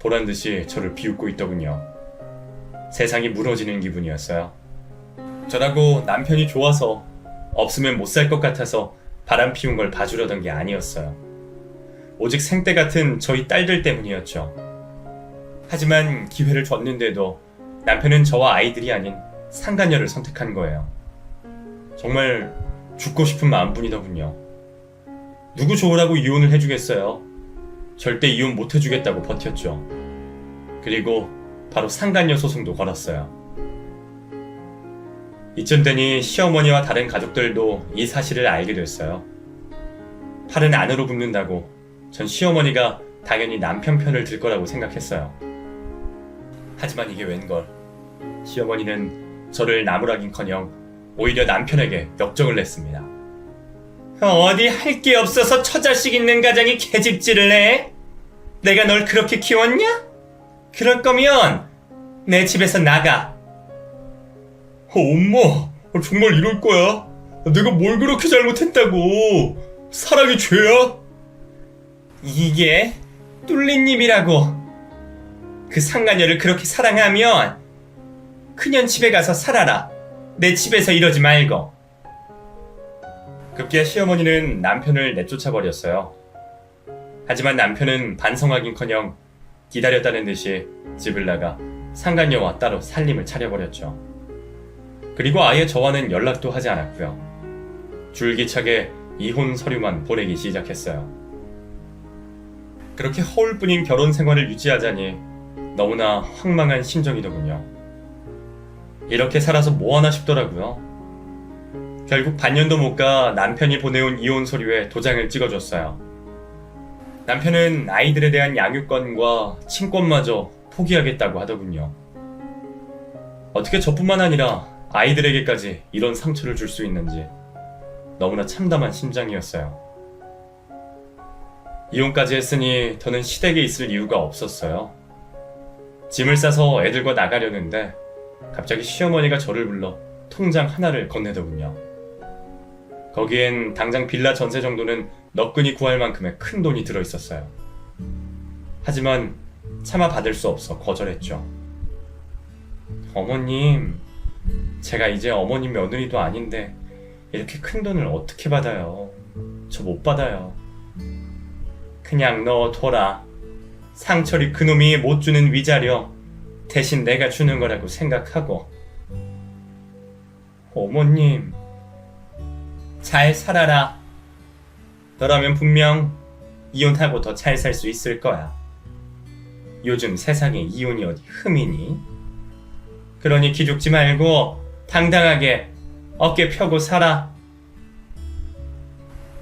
보란듯이 저를 비웃고 있더군요. 세상이 무너지는 기분이었어요. 저라고 남편이 좋아서 없으면 못 살 것 같아서 바람 피운 걸 봐주려던 게 아니었어요. 오직 생때 같은 저희 딸들 때문이었죠. 하지만 기회를 줬는데도 남편은 저와 아이들이 아닌 상간녀를 선택한 거예요. 정말 죽고 싶은 마음뿐이더군요. 누구 좋으라고 이혼을 해주겠어요. 절대 이혼 못 해주겠다고 버텼죠. 그리고 바로 상간녀 소송도 걸었어요. 이쯤 되니 시어머니와 다른 가족들도 이 사실을 알게 됐어요. 팔은 안으로 굽는다고 전 시어머니가 당연히 남편 편을 들 거라고 생각했어요. 하지만 이게 웬걸. 시어머니는 저를 나무라긴커녕 오히려 남편에게 역정을 냈습니다. 어디 할 게 없어서 처자식 있는 가장이 계집질을 해? 내가 널 그렇게 키웠냐? 그럴 거면 내 집에서 나가. 엄마, 정말 이럴 거야? 내가 뭘 그렇게 잘못했다고? 사랑이 죄야? 이게 뚫린님이라고. 그 상간녀를 그렇게 사랑하면 그년 집에 가서 살아라. 내 집에서 이러지 말고. 급기야 시어머니는 남편을 내쫓아버렸어요. 하지만 남편은 반성하긴커녕 기다렸다는 듯이 집을 나가 상간녀와 따로 살림을 차려버렸죠. 그리고 아예 저와는 연락도 하지 않았고요. 줄기차게 이혼 서류만 보내기 시작했어요. 그렇게 허울뿐인 결혼 생활을 유지하자니 너무나 황망한 심정이더군요. 이렇게 살아서 뭐하나 싶더라고요. 결국 반년도 못 가 남편이 보내온 이혼 서류에 도장을 찍어줬어요. 남편은 아이들에 대한 양육권과 친권마저 포기하겠다고 하더군요. 어떻게 저뿐만 아니라 아이들에게까지 이런 상처를 줄 수 있는지 너무나 참담한 심정이었어요. 이혼까지 했으니 더는 시댁에 있을 이유가 없었어요. 짐을 싸서 애들과 나가려는데 갑자기 시어머니가 저를 불러 통장 하나를 건네더군요. 거기엔 당장 빌라 전세 정도는 너끈히 구할 만큼의 큰 돈이 들어있었어요. 하지만 차마 받을 수 없어 거절했죠. 어머님, 제가 이제 어머님 며느리도 아닌데 이렇게 큰 돈을 어떻게 받아요? 저 못 받아요. 그냥 넣어둬라. 상철이 그놈이 못 주는 위자료 대신 내가 주는 거라고 생각하고. 어머님, 잘 살아라. 너라면 분명 이혼하고 더 잘 살 수 있을 거야. 요즘 세상에 이혼이 어디 흠이니? 그러니 기죽지 말고 당당하게 어깨 펴고 살아.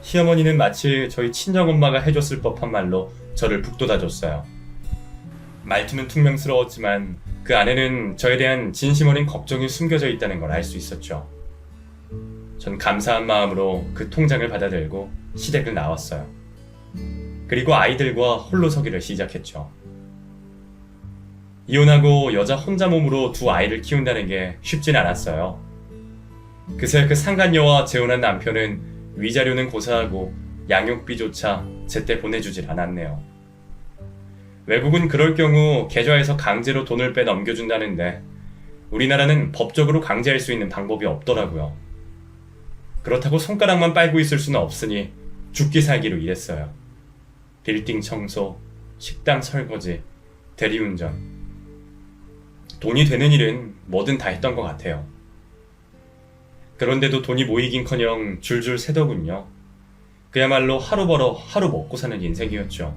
시어머니는 마치 저희 친정엄마가 해줬을 법한 말로 저를 북돋아줬어요. 말투는 퉁명스러웠지만 그 안에는 저에 대한 진심 어린 걱정이 숨겨져 있다는 걸 알 수 있었죠. 전 감사한 마음으로 그 통장을 받아들고 시댁을 나왔어요. 그리고 아이들과 홀로 서기를 시작했죠. 이혼하고 여자 혼자 몸으로 두 아이를 키운다는 게 쉽진 않았어요. 그새 그 상간녀와 재혼한 남편은 위자료는 고사하고 양육비조차 제때 보내주질 않았네요. 외국은 그럴 경우 계좌에서 강제로 돈을 빼 넘겨준다는데 우리나라는 법적으로 강제할 수 있는 방법이 없더라고요. 그렇다고 손가락만 빨고 있을 수는 없으니 죽기 살기로 일했어요. 빌딩 청소, 식당 설거지, 대리운전. 돈이 되는 일은 뭐든 다 했던 것 같아요. 그런데도 돈이 모이긴커녕 줄줄 새더군요. 그야말로 하루 벌어 하루 먹고 사는 인생이었죠.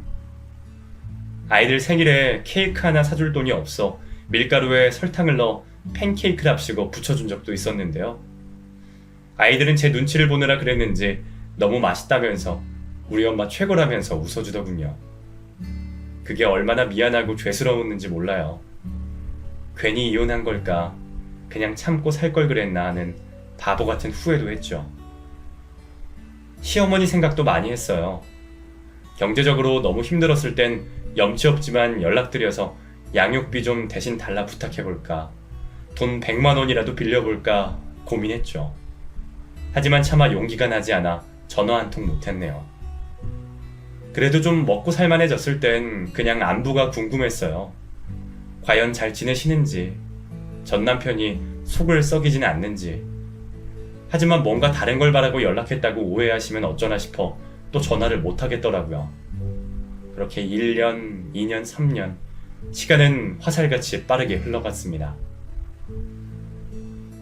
아이들 생일에 케이크 하나 사줄 돈이 없어 밀가루에 설탕을 넣어 팬케이크랍시고 부쳐준 적도 있었는데요. 아이들은 제 눈치를 보느라 그랬는지 너무 맛있다면서 우리 엄마 최고라면서 웃어주더군요. 그게 얼마나 미안하고 죄스러웠는지 몰라요. 괜히 이혼한 걸까, 그냥 참고 살 걸 그랬나 하는 바보 같은 후회도 했죠. 시어머니 생각도 많이 했어요. 경제적으로 너무 힘들었을 땐 염치 없지만 연락드려서 양육비 좀 대신 달라 부탁해볼까, 돈 100만 원이라도 빌려볼까 고민했죠. 하지만 차마 용기가 나지 않아 전화 한 통 못했네요. 그래도 좀 먹고 살만해졌을 땐 그냥 안부가 궁금했어요. 과연 잘 지내시는지, 전 남편이 속을 썩이지는 않는지. 하지만 뭔가 다른 걸 바라고 연락했다고 오해하시면 어쩌나 싶어 또 전화를 못 하겠더라고요. 그렇게 1년, 2년, 3년 시간은 화살같이 빠르게 흘러갔습니다.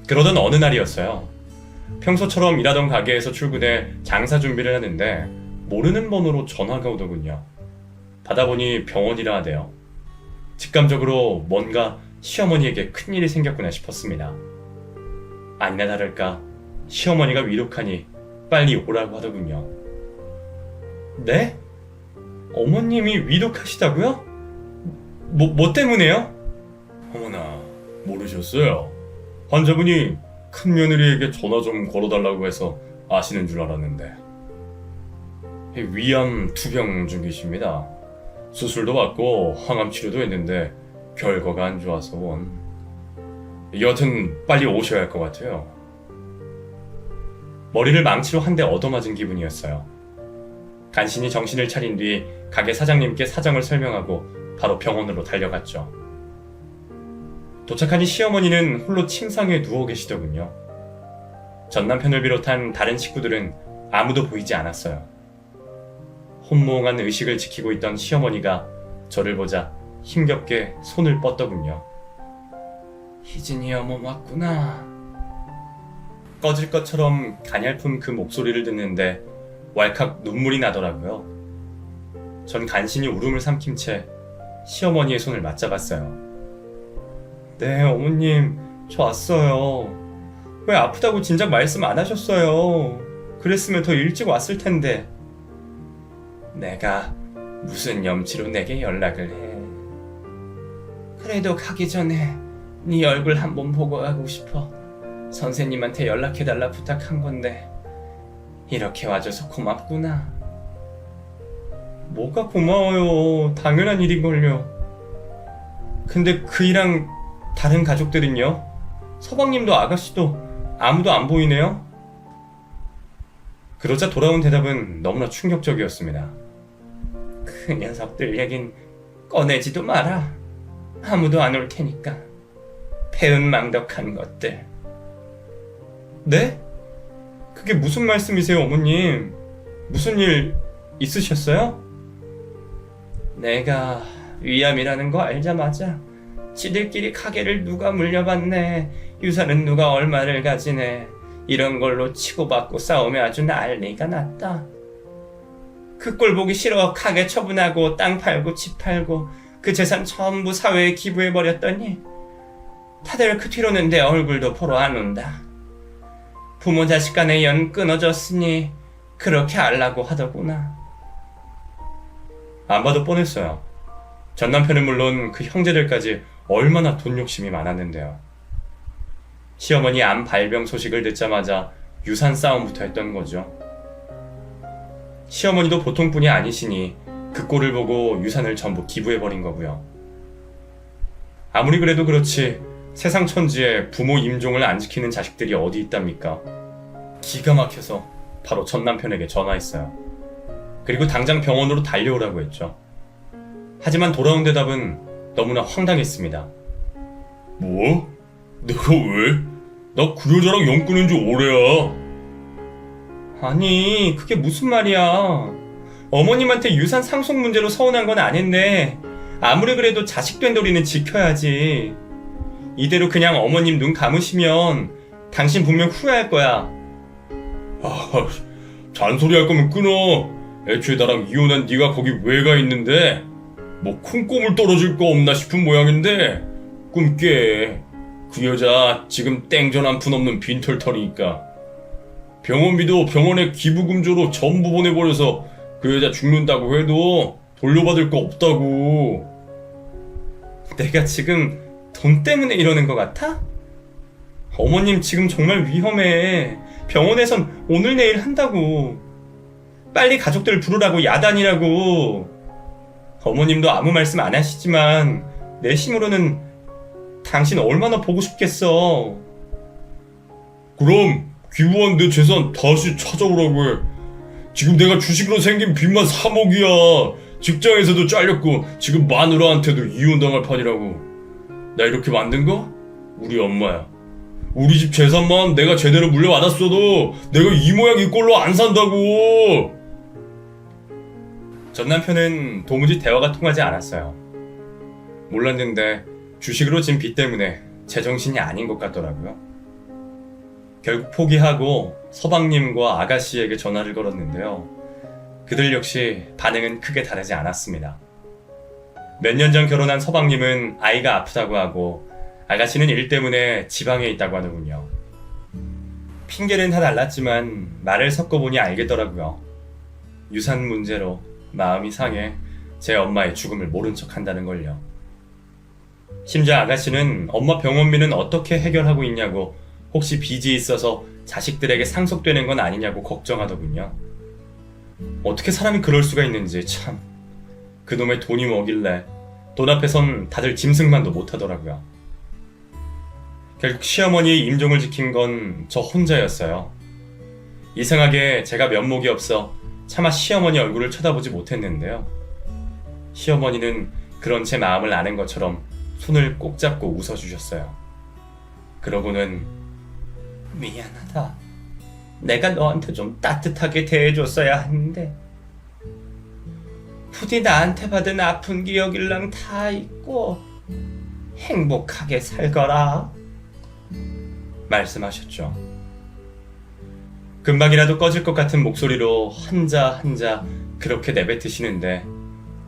그러던 어느 날이었어요. 평소처럼 일하던 가게에서 출근해 장사 준비를 하는데 모르는 번호로 전화가 오더군요. 받아보니 병원이라 하대요. 직감적으로 뭔가 시어머니에게 큰일이 생겼구나 싶었습니다. 아니나 다를까 시어머니가 위독하니 빨리 오라고 하더군요. 네? 어머님이 위독하시다고요? 뭐 때문에요? 어머나, 모르셨어요? 환자분이 큰며느리에게 전화 좀 걸어달라고 해서 아시는 줄 알았는데. 위암 투병 중이십니다. 수술도 받고 항암 치료도 했는데 결과가 안 좋아서 원. 여하튼 빨리 오셔야 할 것 같아요. 머리를 망치로 한 대 얻어맞은 기분이었어요. 간신히 정신을 차린 뒤 가게 사장님께 사정을 설명하고 바로 병원으로 달려갔죠. 도착하니 시어머니는 홀로 침상에 누워 계시더군요. 전 남편을 비롯한 다른 식구들은 아무도 보이지 않았어요. 혼모한 의식을 지키고 있던 시어머니가 저를 보자 힘겹게 손을 뻗더군요. 희진이 어머 맞구나. 꺼질 것처럼 가냘픈 그 목소리를 듣는데 왈칵 눈물이 나더라고요. 전 간신히 울음을 삼킨 채 시어머니의 손을 맞잡았어요. 네, 어머님, 저 왔어요. 왜 아프다고 진작 말씀 안 하셨어요? 그랬으면 더 일찍 왔을 텐데. 내가 무슨 염치로 내게 연락을 해. 그래도 가기 전에 네 얼굴 한번 보고 가고 싶어. 선생님한테 연락해달라 부탁한 건데 이렇게 와줘서 고맙구나. 뭐가 고마워요. 당연한 일인걸요. 근데 그이랑 다른 가족들은요? 서방님도 아가씨도 아무도 안 보이네요? 그러자 돌아온 대답은 너무나 충격적이었습니다. 그 녀석들 얘긴 꺼내지도 마라. 아무도 안 올 테니까. 배은망덕한 것들. 네? 그게 무슨 말씀이세요, 어머님? 무슨 일 있으셨어요? 내가 위암이라는 거 알자마자 지들끼리 가게를 누가 물려받네, 유산은 누가 얼마를 가지네, 이런 걸로 치고받고 싸우며 아주 난리가 났다. 그 꼴 보기 싫어 가게 처분하고 땅 팔고 집 팔고 그 재산 전부 사회에 기부해버렸더니 다들 그 뒤로는 내 얼굴도 보러 안 온다. 부모 자식 간의 연 끊어졌으니 그렇게 알라고 하더구나. 안 봐도 뻔했어요. 전 남편은 물론 그 형제들까지 얼마나 돈 욕심이 많았는데요. 시어머니 암 발병 소식을 듣자마자 유산 싸움부터 했던 거죠. 시어머니도 보통분이 아니시니 그 꼴을 보고 유산을 전부 기부해버린 거고요. 아무리 그래도 그렇지 세상 천지에 부모 임종을 안 지키는 자식들이 어디 있답니까? 기가 막혀서 바로 전 남편에게 전화했어요. 그리고 당장 병원으로 달려오라고 했죠. 하지만 돌아온 대답은 너무나 황당했습니다. 뭐? 내가 왜? 나 그 여자랑 연 끊은 지 오래야. 아니, 그게 무슨 말이야. 어머님한테 유산 상속 문제로 서운한 건 아닌데 아무리 그래도 자식 된 도리는 지켜야지. 이대로 그냥 어머님 눈 감으시면 당신 분명 후회할 거야. 아, 잔소리 할 거면 끊어. 애초에 나랑 이혼한 네가 거기 왜 가 있는데? 뭐 콩고물 떨어질 거 없나 싶은 모양인데 꿈 깨. 그 여자 지금 땡전 한 푼 없는 빈털터리니까. 병원비도 병원에 기부금조로 전부 보내버려서 그 여자 죽는다고 해도 돌려받을 거 없다고. 내가 지금 돈 때문에 이러는 것 같아? 어머님 지금 정말 위험해. 병원에선 오늘 내일 한다고. 빨리 가족들 부르라고 야단이라고. 어머님도 아무 말씀 안 하시지만 내 힘으로는 당신 얼마나 보고 싶겠어. 그럼 기부한 내 재산 다시 찾아오라고 해. 지금 내가 주식으로 생긴 빚만 3억이야. 직장에서도 잘렸고 지금 마누라한테도 이혼당할 판이라고. 나 이렇게 만든 거? 우리 엄마야. 우리 집 재산만 내가 제대로 물려받았어도 내가 이 모양 이 꼴로 안 산다고. 전 남편은 도무지 대화가 통하지 않았어요. 몰랐는데 주식으로 진 빚 때문에 제정신이 아닌 것 같더라고요. 결국 포기하고 서방님과 아가씨에게 전화를 걸었는데요. 그들 역시 반응은 크게 다르지 않았습니다. 몇 년 전 결혼한 서방님은 아이가 아프다고 하고 아가씨는 일 때문에 지방에 있다고 하더군요. 핑계는 다 달랐지만 말을 섞어보니 알겠더라고요. 유산 문제로 마음이 상해 제 엄마의 죽음을 모른 척 한다는 걸요. 심지어 아가씨는 엄마 병원비는 어떻게 해결하고 있냐고, 혹시 빚이 있어서 자식들에게 상속되는 건 아니냐고 걱정하더군요. 어떻게 사람이 그럴 수가 있는지 참. 그놈의 돈이 뭐길래 돈 앞에선 다들 짐승만도 못하더라고요. 결국 시어머니의 임종을 지킨 건 저 혼자였어요. 이상하게 제가 면목이 없어 차마 시어머니 얼굴을 쳐다보지 못했는데요. 시어머니는 그런 제 마음을 아는 것처럼 손을 꼭 잡고 웃어주셨어요. 그러고는 미안하다. 내가 너한테 좀 따뜻하게 대해줬어야 했는데 부디 나한테 받은 아픈 기억일랑 다 잊고 행복하게 살거라 말씀하셨죠. 금방이라도 꺼질 것 같은 목소리로 한자 한자 그렇게 내뱉으시는데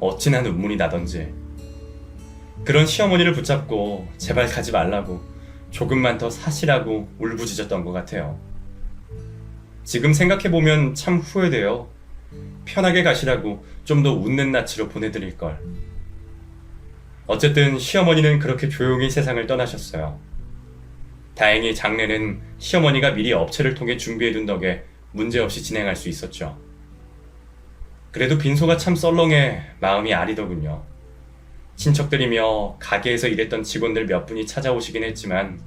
어찌나 눈물이 나던지. 그런 시어머니를 붙잡고 제발 가지 말라고 조금만 더 사시라고 울부짖었던 것 같아요. 지금 생각해보면 참 후회돼요. 편하게 가시라고 좀 더 웃는 낯으로 보내드릴걸. 어쨌든 시어머니는 그렇게 조용히 세상을 떠나셨어요. 다행히 장례는 시어머니가 미리 업체를 통해 준비해둔 덕에 문제없이 진행할 수 있었죠. 그래도 빈소가 참 썰렁해 마음이 아리더군요. 친척들이며 가게에서 일했던 직원들 몇 분이 찾아오시긴 했지만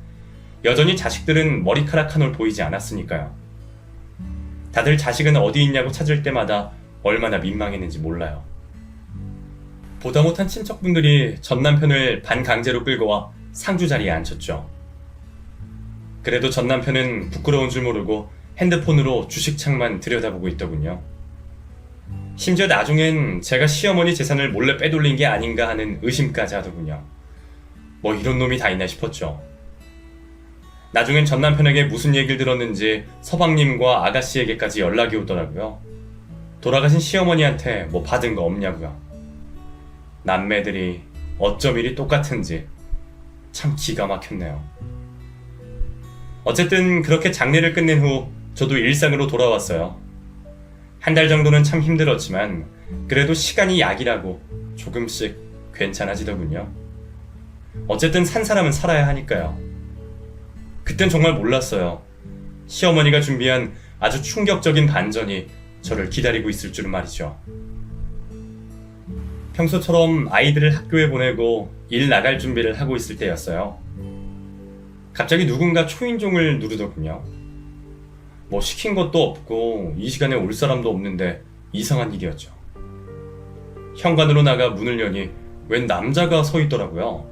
여전히 자식들은 머리카락 한 올 보이지 않았으니까요. 다들 자식은 어디 있냐고 찾을 때마다 얼마나 민망했는지 몰라요. 보다 못한 친척분들이 전 남편을 반강제로 끌고 와 상주 자리에 앉혔죠. 그래도 전 남편은 부끄러운 줄 모르고 핸드폰으로 주식창만 들여다보고 있더군요. 심지어 나중엔 제가 시어머니 재산을 몰래 빼돌린 게 아닌가 하는 의심까지 하더군요. 뭐 이런 놈이 다 있나 싶었죠. 나중엔 전 남편에게 무슨 얘기를 들었는지 서방님과 아가씨에게까지 연락이 오더라고요. 돌아가신 시어머니한테 뭐 받은 거 없냐고요. 남매들이 어쩜 이리 똑같은지 참 기가 막혔네요. 어쨌든 그렇게 장례를 끝낸 후 저도 일상으로 돌아왔어요. 한 달 정도는 참 힘들었지만 그래도 시간이 약이라고 조금씩 괜찮아지더군요. 어쨌든 산 사람은 살아야 하니까요. 그땐 정말 몰랐어요. 시어머니가 준비한 아주 충격적인 반전이 저를 기다리고 있을 줄은 말이죠. 평소처럼 아이들을 학교에 보내고 일 나갈 준비를 하고 있을 때였어요. 갑자기 누군가 초인종을 누르더군요. 뭐 시킨 것도 없고 이 시간에 올 사람도 없는데 이상한 일이었죠. 현관으로 나가 문을 여니 웬 남자가 서 있더라고요.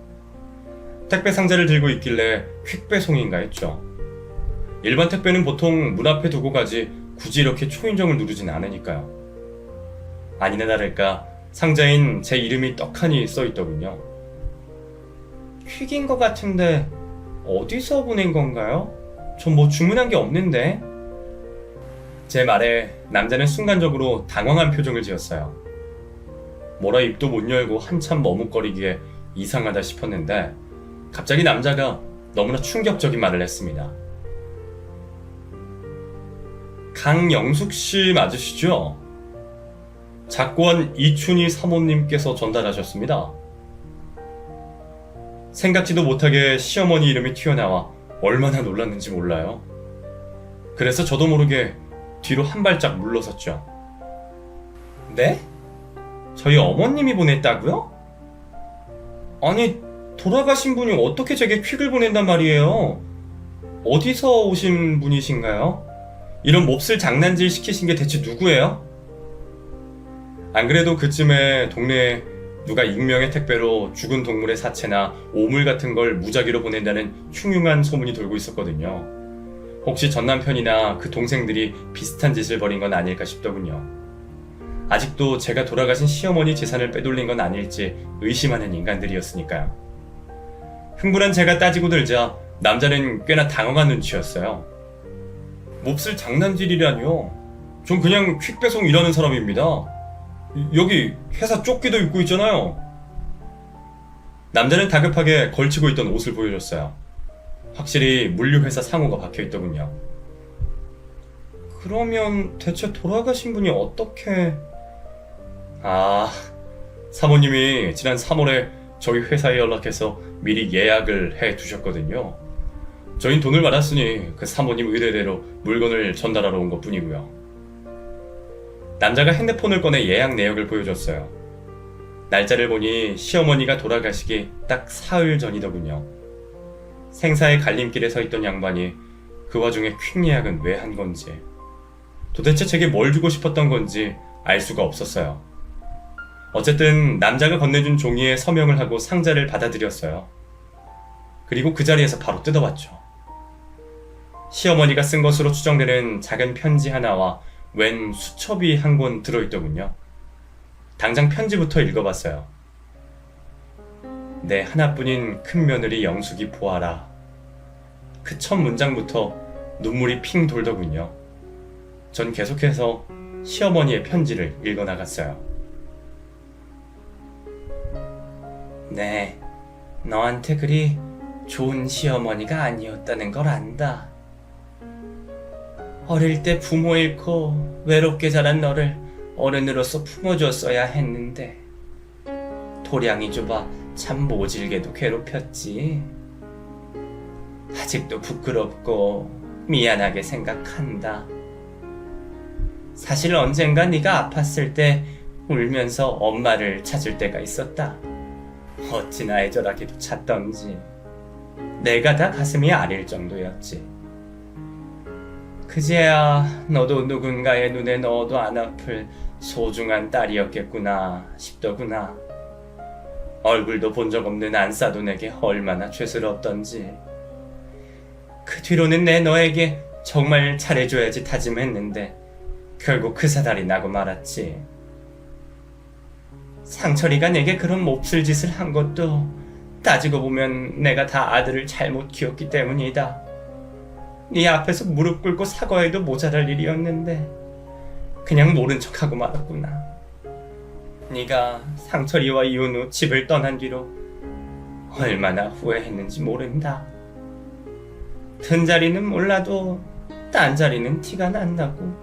택배 상자를 들고 있길래 퀵배송인가 했죠. 일반 택배는 보통 문 앞에 두고 가지 굳이 이렇게 초인종을 누르진 않으니까요. 아니나 다를까 상자인 제 이름이 떡하니 써 있더군요. 퀵인 것 같은데 어디서 보낸 건가요? 전 뭐 주문한 게 없는데. 제 말에 남자는 순간적으로 당황한 표정을 지었어요. 뭐라 입도 못 열고 한참 머뭇거리기에 이상하다 싶었는데 갑자기 남자가 너무나 충격적인 말을 했습니다. 강영숙 씨 맞으시죠? 작고한 이춘희 사모님께서 전달하셨습니다. 생각지도 못하게 시어머니 이름이 튀어나와 얼마나 놀랐는지 몰라요. 그래서 저도 모르게 뒤로 한 발짝 물러섰죠. 네? 저희 어머님이 보냈다고요? 아니, 돌아가신 분이 어떻게 제게 퀵을 보낸단 말이에요? 어디서 오신 분이신가요? 이런 몹쓸 장난질 시키신 게 대체 누구예요? 안 그래도 그쯤에 동네에 누가 익명의 택배로 죽은 동물의 사체나 오물 같은 걸 무작위로 보낸다는 흉흉한 소문이 돌고 있었거든요. 혹시 전 남편이나 그 동생들이 비슷한 짓을 벌인 건 아닐까 싶더군요. 아직도 제가 돌아가신 시어머니 재산을 빼돌린 건 아닐지 의심하는 인간들이었으니까요. 흥분한 제가 따지고 들자 남자는 꽤나 당황한 눈치였어요. 몹쓸 장난질이라뇨? 전 그냥 퀵배송 일하는 사람입니다. 여기 회사 조끼도 입고 있잖아요. 남자는 다급하게 걸치고 있던 옷을 보여줬어요. 확실히 물류회사 상호가 박혀있더군요. 그러면 대체 돌아가신 분이 어떻게... 사모님이 지난 3월에 저희 회사에 연락해서 미리 예약을 해 두셨거든요. 저흰 돈을 받았으니 그 사모님 의뢰대로 물건을 전달하러 온 것 뿐이고요. 남자가 핸드폰을 꺼내 예약 내역을 보여줬어요. 날짜를 보니 시어머니가 돌아가시기 딱 사흘 전이더군요. 생사의 갈림길에 서 있던 양반이 그 와중에 퀵 예약은 왜 한 건지, 도대체 제게 뭘 주고 싶었던 건지 알 수가 없었어요. 어쨌든 남자가 건네준 종이에 서명을 하고 상자를 받아들였어요. 그리고 그 자리에서 바로 뜯어봤죠. 시어머니가 쓴 것으로 추정되는 작은 편지 하나와 웬 수첩이 한 권 들어있더군요. 당장 편지부터 읽어봤어요. 내 하나뿐인 큰며느리 영숙이 보아라. 그 첫 문장부터 눈물이 핑 돌더군요. 전 계속해서 시어머니의 편지를 읽어나갔어요. 네, 너한테 그리 좋은 시어머니가 아니었다는 걸 안다. 어릴 때 부모 잃고 외롭게 자란 너를 어른으로서 품어줬어야 했는데 도량이 좁아 참 모질게도 괴롭혔지. 아직도 부끄럽고 미안하게 생각한다. 사실 언젠가 네가 아팠을 때 울면서 엄마를 찾을 때가 있었다. 어찌나 애절하게도 찾던지 내가 다 가슴이 아릴 정도였지. 그제야 너도 누군가의 눈에 넣어도 안 아플 소중한 딸이었겠구나 싶더구나. 얼굴도 본 적 없는 안싸돈에게 얼마나 죄스럽던지. 그 뒤로는 내 너에게 정말 잘해줘야지 다짐했는데 결국 그 사달이 나고 말았지. 상철이가 내게 그런 몹쓸 짓을 한 것도 따지고 보면 내가 다 아들을 잘못 키웠기 때문이다. 네 앞에서 무릎 꿇고 사과해도 모자랄 일이었는데 그냥 모른 척하고 말았구나. 네가 상철이와 이혼 후 집을 떠난 뒤로 얼마나 후회했는지 모른다. 든 자리는 몰라도 딴 자리는 티가 난다고.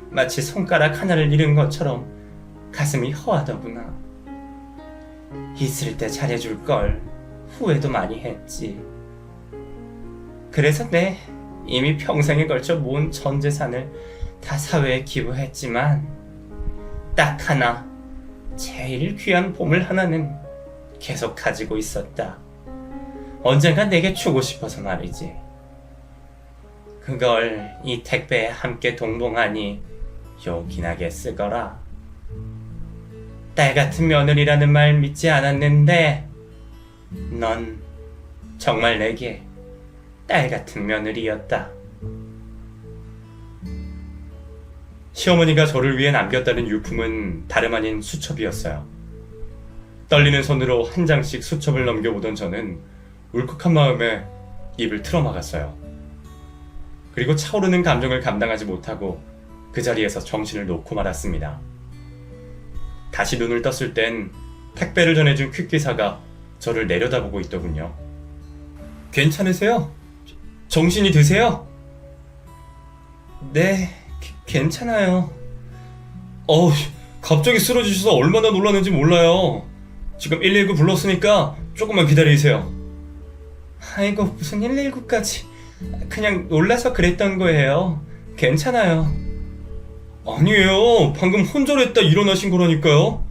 마치 손가락 하나를 잃은 것처럼 가슴이 허하더구나. 있을 때 잘해줄 걸 후회도 많이 했지. 그래서 내 이미 평생에 걸쳐 모은 전 재산을 다 사회에 기부했지만 딱 하나, 제일 귀한 보물 하나는 계속 가지고 있었다. 언젠가 내게 주고 싶어서 말이지. 그걸 이 택배에 함께 동봉하니 요긴하게 쓰거라. 딸 같은 며느리라는 말 믿지 않았는데 넌 정말 내게 딸 같은 며느리였다. 시어머니가 저를 위해 남겼다는 유품은 다름 아닌 수첩이었어요. 떨리는 손으로 한 장씩 수첩을 넘겨보던 저는 울컥한 마음에 입을 틀어막았어요. 그리고 차오르는 감정을 감당하지 못하고 그 자리에서 정신을 놓고 말았습니다. 다시 눈을 떴을 땐 택배를 전해준 퀵기사가 저를 내려다보고 있더군요. 괜찮으세요? 정신이 드세요? 네, 괜찮아요. 갑자기 쓰러지셔서 얼마나 놀랐는지 몰라요. 지금 119 불렀으니까 조금만 기다리세요. 아이고, 무슨 119까지. 그냥 놀라서 그랬던 거예요. 괜찮아요. 아니에요. 방금 혼절했다 일어나신 거라니까요.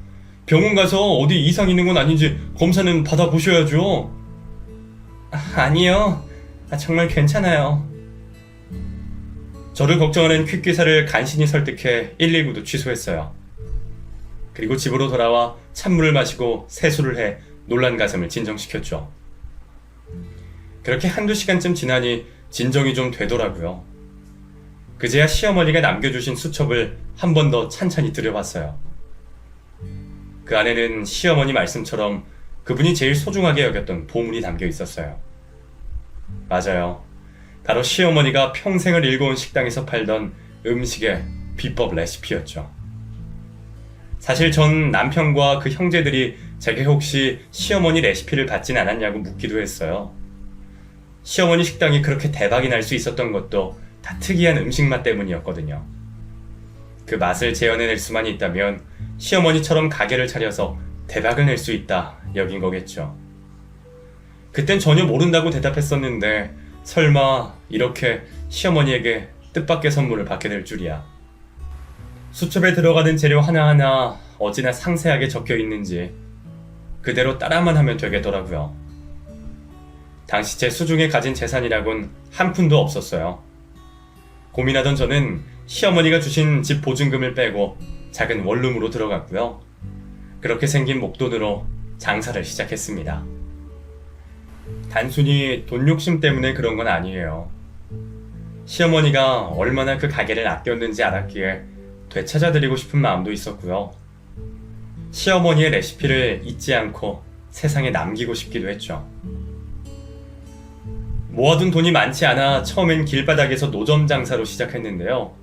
병원 가서 어디 이상 있는 건 아닌지 검사는 받아보셔야죠. 아니요. 정말 괜찮아요. 저를 걱정하는 퀵기사를 간신히 설득해 119도 취소했어요. 그리고 집으로 돌아와 찬물을 마시고 세수를 해 놀란 가슴을 진정시켰죠. 그렇게 한두 시간쯤 지나니 진정이 좀 되더라고요. 그제야 시어머니가 남겨주신 수첩을 한 번 더 찬찬히 들여봤어요. 그 안에는 시어머니 말씀처럼 그분이 제일 소중하게 여겼던 보물이 담겨 있었어요. 맞아요. 바로 시어머니가 평생을 일궈온 식당에서 팔던 음식의 비법 레시피였죠. 사실 전 남편과 그 형제들이 제게 혹시 시어머니 레시피를 받진 않았냐고 묻기도 했어요. 시어머니 식당이 그렇게 대박이 날 수 있었던 것도 다 특이한 음식 맛 때문이었거든요. 그 맛을 재현해낼 수만 있다면 시어머니처럼 가게를 차려서 대박을 낼 수 있다 여긴 거겠죠. 그땐 전혀 모른다고 대답했었는데 설마 이렇게 시어머니에게 뜻밖의 선물을 받게 될 줄이야. 수첩에 들어가는 재료 하나하나 어찌나 상세하게 적혀 있는지 그대로 따라만 하면 되겠더라고요. 당시 제 수중에 가진 재산이라곤 한 푼도 없었어요. 고민하던 저는 시어머니가 주신 집 보증금을 빼고 작은 원룸으로 들어갔고요. 그렇게 생긴 목돈으로 장사를 시작했습니다. 단순히 돈 욕심 때문에 그런 건 아니에요. 시어머니가 얼마나 그 가게를 아꼈는지 알았기에 되찾아드리고 싶은 마음도 있었고요. 시어머니의 레시피를 잊지 않고 세상에 남기고 싶기도 했죠. 모아둔 돈이 많지 않아 처음엔 길바닥에서 노점 장사로 시작했는데요.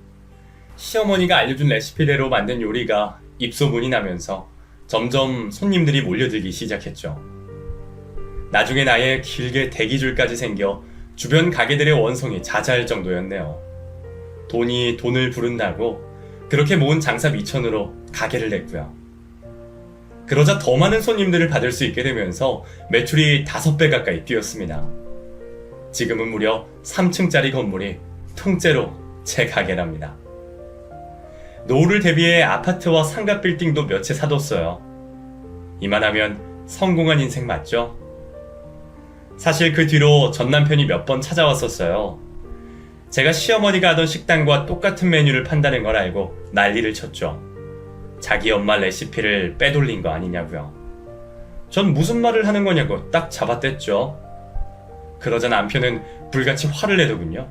시어머니가 알려준 레시피대로 만든 요리가 입소문이 나면서 점점 손님들이 몰려들기 시작했죠. 나중엔 아예 길게 대기줄까지 생겨 주변 가게들의 원성이 자자할 정도였네요. 돈이 돈을 부른다고 그렇게 모은 장사 미천으로 가게를 냈고요. 그러자 더 많은 손님들을 받을 수 있게 되면서 매출이 5배 가까이 뛰었습니다. 지금은 무려 3층짜리 건물이 통째로 제 가게랍니다. 노후를 대비해 아파트와 상가 빌딩도 몇 채 사뒀어요. 이만하면 성공한 인생 맞죠? 사실 그 뒤로 전 남편이 몇 번 찾아왔었어요. 제가 시어머니가 하던 식당과 똑같은 메뉴를 판다는 걸 알고 난리를 쳤죠. 자기 엄마 레시피를 빼돌린 거 아니냐고요. 전 무슨 말을 하는 거냐고 딱 잡아댔죠. 그러자 남편은 불같이 화를 내더군요.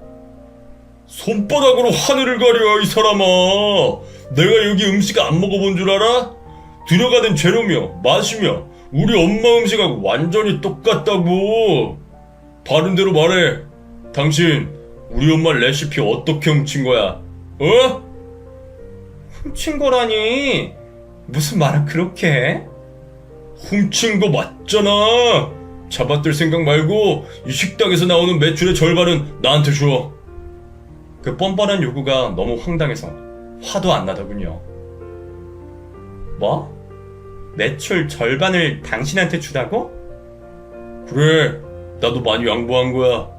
손바닥으로 하늘을 가려 이 사람아. 내가 여기 음식 안 먹어본 줄 알아? 들어가는 재료며 맛이며 우리 엄마 음식하고 완전히 똑같다고. 바른 대로 말해. 당신 우리 엄마 레시피 어떻게 훔친 거야? 어? 훔친 거라니. 무슨 말을 그렇게 해? 훔친 거 맞잖아. 잡아들 생각 말고 이 식당에서 나오는 매출의 절반은 나한테 줘. 그 뻔뻔한 요구가 너무 황당해서 화도 안 나더군요. 뭐? 매출 절반을 당신한테 주라고? 그래, 나도 많이 양보한 거야.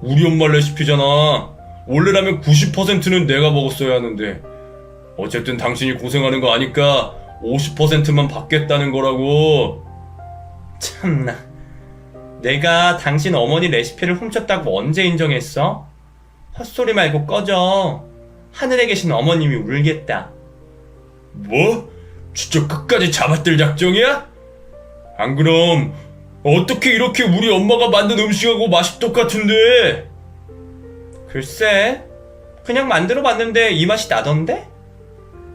우리 엄마 레시피잖아. 원래라면 90%는 내가 먹었어야 하는데 어쨌든 당신이 고생하는 거 아니까 50%만 받겠다는 거라고. 참나. 내가 당신 어머니 레시피를 훔쳤다고 언제 인정했어? 헛소리 말고 꺼져. 하늘에 계신 어머님이 울겠다. 뭐? 진짜 끝까지 잡아들 작정이야? 안 그럼 어떻게 이렇게 우리 엄마가 만든 음식하고 맛이 똑같은데? 글쎄, 그냥 만들어 봤는데 이 맛이 나던데?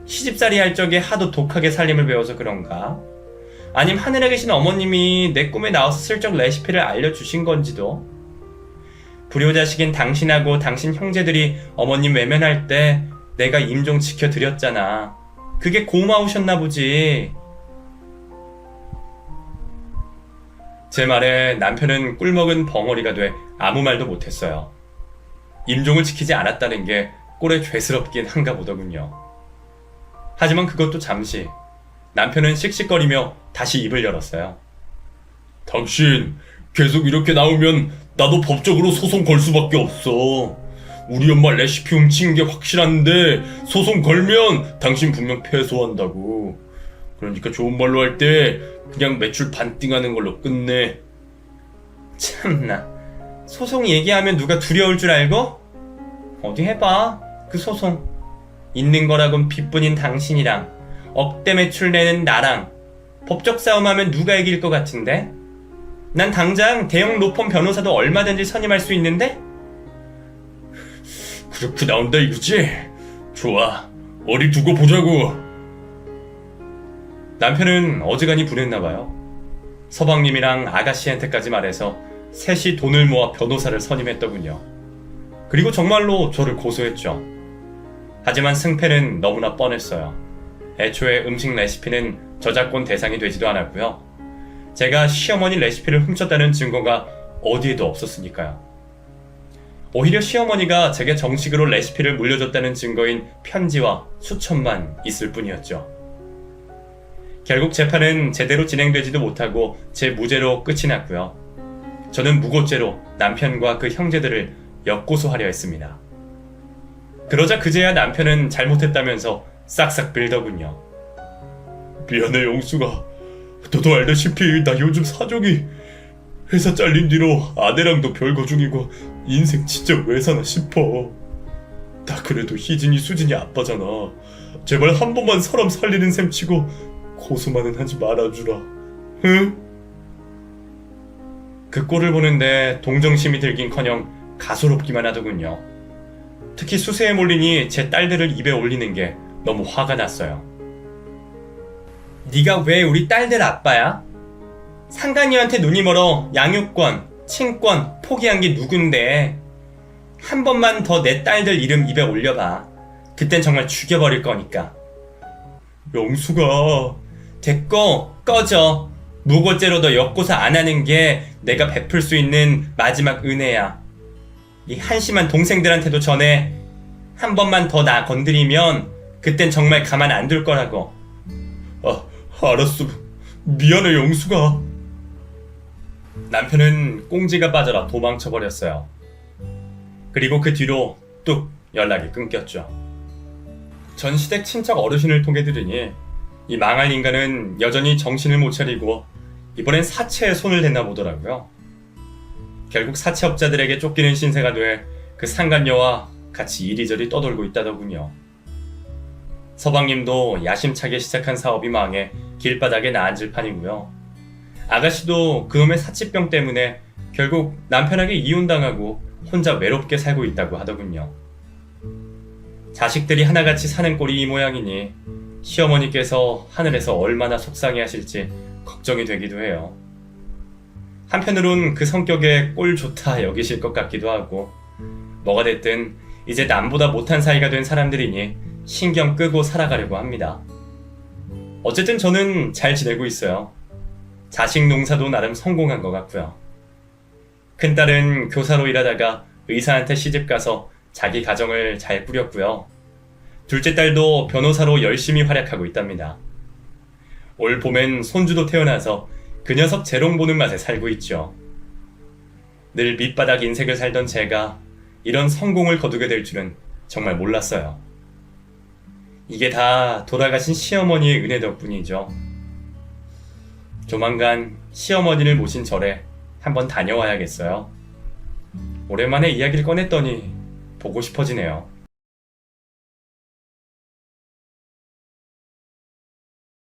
시집살이 할 적에 하도 독하게 살림을 배워서 그런가? 아님 하늘에 계신 어머님이 내 꿈에 나와서 슬쩍 레시피를 알려주신 건지도. 불효자식인 당신하고 당신 형제들이 어머님 외면할 때 내가 임종 지켜드렸잖아. 그게 고마우셨나 보지. 제 말에 남편은 꿀먹은 벙어리가 돼 아무 말도 못했어요. 임종을 지키지 않았다는 게 꼴에 죄스럽긴 한가 보더군요. 하지만 그것도 잠시. 남편은 씩씩거리며 다시 입을 열었어요. 당신 계속 이렇게 나오면 나도 법적으로 소송 걸 수밖에 없어. 우리 엄마 레시피 훔친 게 확실한데 소송 걸면 당신 분명 패소한다고. 그러니까 좋은 말로 할 때 그냥 매출 반띵하는 걸로 끝내. 참나. 소송 얘기하면 누가 두려울 줄 알고? 어디 해봐. 그 소송. 있는 거라곤 빚뿐인 당신이랑 억대 매출 내는 나랑 법적 싸움하면 누가 이길 것 같은데? 난 당장 대형 로펌 변호사도 얼마든지 선임할 수 있는데? 그렇게 나온다 이거지? 좋아, 어디 두고 보자고. 남편은 어지간히 분했나봐요. 서방님이랑 아가씨한테까지 말해서 셋이 돈을 모아 변호사를 선임했더군요. 그리고 정말로 저를 고소했죠. 하지만 승패는 너무나 뻔했어요. 애초에 음식 레시피는 저작권 대상이 되지도 않았고요. 제가 시어머니 레시피를 훔쳤다는 증거가 어디에도 없었으니까요. 오히려 시어머니가 제게 정식으로 레시피를 물려줬다는 증거인 편지와 수첩만 있을 뿐이었죠. 결국 재판은 제대로 진행되지도 못하고 제 무죄로 끝이 났고요. 저는 무고죄로 남편과 그 형제들을 역고소하려 했습니다. 그러자 그제야 남편은 잘못했다면서 싹싹 빌더군요. 미안해 영수가. 너도 알다시피 나 요즘 사정이 회사 잘린 뒤로 아내랑도 별거 중이고 인생 진짜 왜 사나 싶어. 나 그래도 희진이 수진이 아빠잖아. 제발 한 번만 사람 살리는 셈 치고 고소만은 하지 말아주라. 응? 그 꼴을 보는데 동정심이 들긴커녕 가소롭기만 하더군요. 특히 수세에 몰리니 제 딸들을 입에 올리는 게 너무 화가 났어요. 네가 왜 우리 딸들 아빠야? 상간녀한테 눈이 멀어 양육권, 친권 포기한 게 누군데? 한 번만 더 내 딸들 이름 입에 올려봐. 그땐 정말 죽여버릴 거니까. 영수가. 됐고 꺼져. 무고죄로 너 역고소 안 하는 게 내가 베풀 수 있는 마지막 은혜야. 이 한심한 동생들한테도 전해. 한 번만 더 나 건드리면 그땐 정말 가만 안 둘 거라고. 알았어. 미안해 영수가. 남편은 꽁지가 빠져라 도망쳐버렸어요. 그리고 그 뒤로 뚝 연락이 끊겼죠. 전 시댁 친척 어르신을 통해 들으니 이 망할 인간은 여전히 정신을 못 차리고 이번엔 사채에 손을 댔나 보더라고요. 결국 사채업자들에게 쫓기는 신세가 돼 그 상간녀와 같이 이리저리 떠돌고 있다더군요. 서방님도 야심차게 시작한 사업이 망해 길바닥에 나앉을 판이고요. 아가씨도 그놈의 사치병 때문에 결국 남편에게 이혼당하고 혼자 외롭게 살고 있다고 하더군요. 자식들이 하나같이 사는 꼴이 이 모양이니 시어머니께서 하늘에서 얼마나 속상해하실지 걱정이 되기도 해요. 한편으론 그 성격에 꼴 좋다 여기실 것 같기도 하고, 뭐가 됐든 이제 남보다 못한 사이가 된 사람들이니 신경 끄고 살아가려고 합니다. 어쨌든 저는 잘 지내고 있어요. 자식 농사도 나름 성공한 것 같고요. 큰딸은 교사로 일하다가 의사한테 시집가서 자기 가정을 잘 꾸렸고요. 둘째 딸도 변호사로 열심히 활약하고 있답니다. 올 봄엔 손주도 태어나서 그 녀석 재롱 보는 맛에 살고 있죠. 늘 밑바닥 인생을 살던 제가 이런 성공을 거두게 될 줄은 정말 몰랐어요. 이게 다 돌아가신 시어머니의 은혜 덕분이죠. 조만간 시어머니를 모신 절에 한번 다녀와야겠어요. 오랜만에 이야기를 꺼냈더니 보고 싶어지네요.